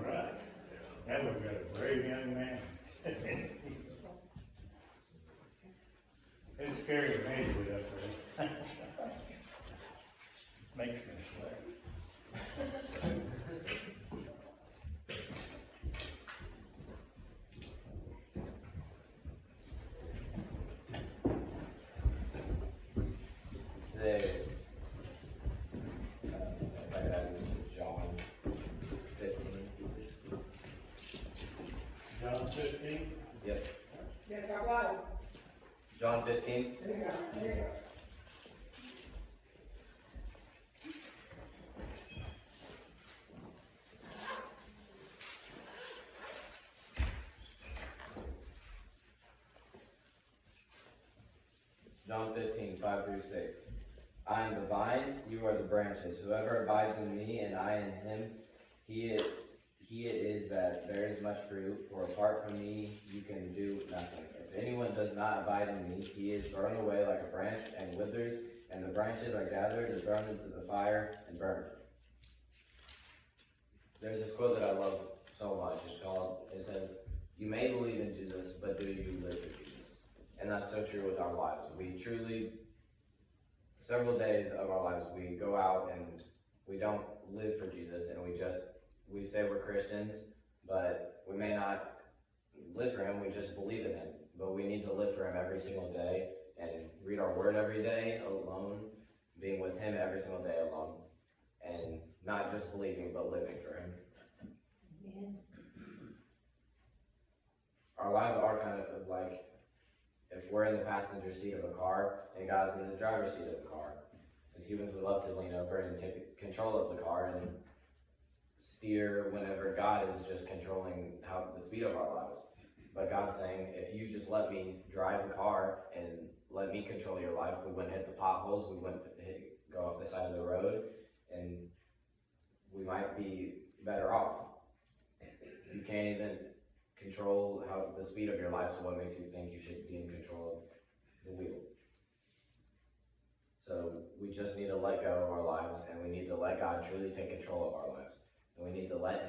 right. Now we've got a brave young man. It's scary to me with up there. Makes me sweat. Today, if I could have John 15. John 15? Yep. Yes, I got it. John 15. There you go, there you go. John 15, 5 through 6. I am the vine, you are the branches. Whoever abides in me and I in him, he it is that bears much fruit, for apart from me you can do nothing. If anyone does not abide in me, he is thrown away like a branch and withers, and the branches are gathered and thrown into the fire and burned. There's this quote that I love so much. It says, "You may believe in Jesus, but do you live for Jesus?" And that's so true with our lives. We truly, several days of our lives, we go out and we don't live for Jesus, and we say we're Christians, but we may not live for him, we just believe in him. But we need to live for him every single day and read our word every day alone, being with him every single day alone, and not just believing, but living for him. Amen. Our lives are kind of like if we're in the passenger seat of a car and God's in the driver's seat of the car. As humans, we love to lean over and take control of the car and steer whenever God is just controlling the speed of our lives. But God's saying, if you just let me drive the car and let me control your life, we wouldn't hit the potholes, we wouldn't go off the side of the road, and we might be better off. You can't even control the speed of your life, so what makes you think you should be in control of the wheel? So we just need to let go of our lives, and we need to let God truly take control of our lives. And we need to let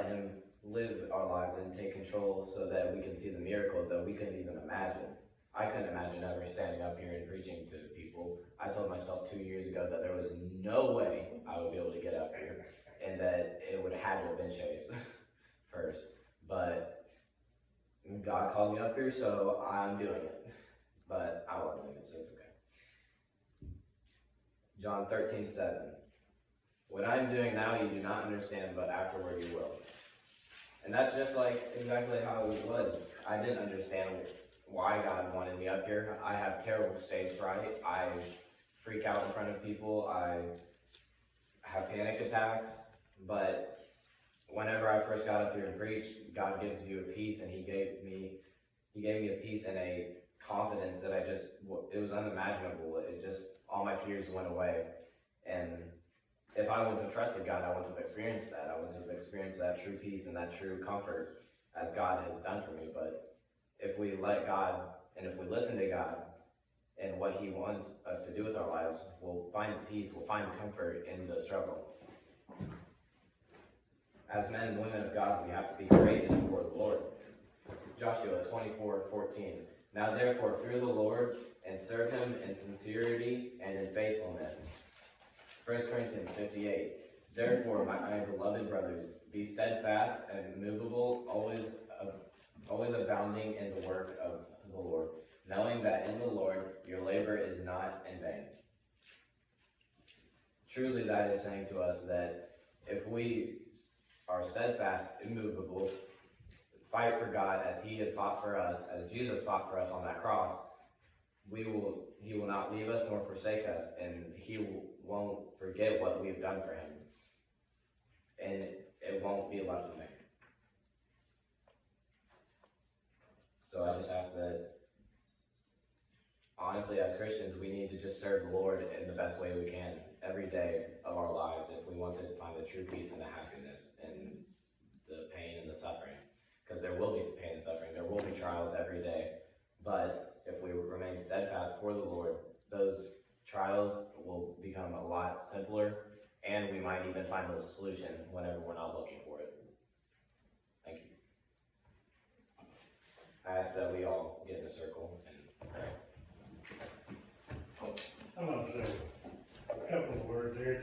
him live our lives and take control so that we can see the miracles that we couldn't even imagine. I couldn't imagine ever standing up here and preaching to people. I told myself 2 years ago that there was no way I would be able to get up here, and that it would have had to have been Chase first. But God called me up here, so I'm doing it. But I wasn't doing it, so it's okay. John 13:7. What I'm doing now you do not understand, but afterward you will. And that's just like exactly how it was. I didn't understand why God wanted me up here. I have terrible stage fright. I freak out in front of people. I have panic attacks. But whenever I first got up here and preached, God gives you a peace, and He gave me a peace and a confidence that it was unimaginable. All my fears went away. And if I wouldn't have trusted God, I wouldn't have experienced that. I wouldn't have experienced that true peace and that true comfort as God has done for me. But if we let God, and if we listen to God and what He wants us to do with our lives, we'll find peace, we'll find comfort in the struggle. As men and women of God, we have to be courageous before the Lord. Joshua 24:14. Now therefore, fear the Lord and serve Him in sincerity and in faithfulness. 1 Corinthians 58. Therefore, my beloved brothers, be steadfast and immovable, always abounding in the work of the Lord, knowing that in the Lord your labor is not in vain. Truly, that is saying to us that if we are steadfast, immovable, fight for God as He has fought for us, as Jesus fought for us on that cross, He will not leave us nor forsake us, and He won't forget what we've done for Him, and it won't be left in vain. So I just ask that, honestly, as Christians, we need to just serve the Lord in the best way we can every day of our lives if we want to find the true peace and the happiness and the pain and the suffering. Because there will be pain and suffering. There will be trials every day. But if we remain steadfast for the Lord, those trials will become a lot simpler, and we might even find a solution whenever we're not looking for it. Thank you. I ask that we all get in a circle and pray. I'm gonna say a couple of words here.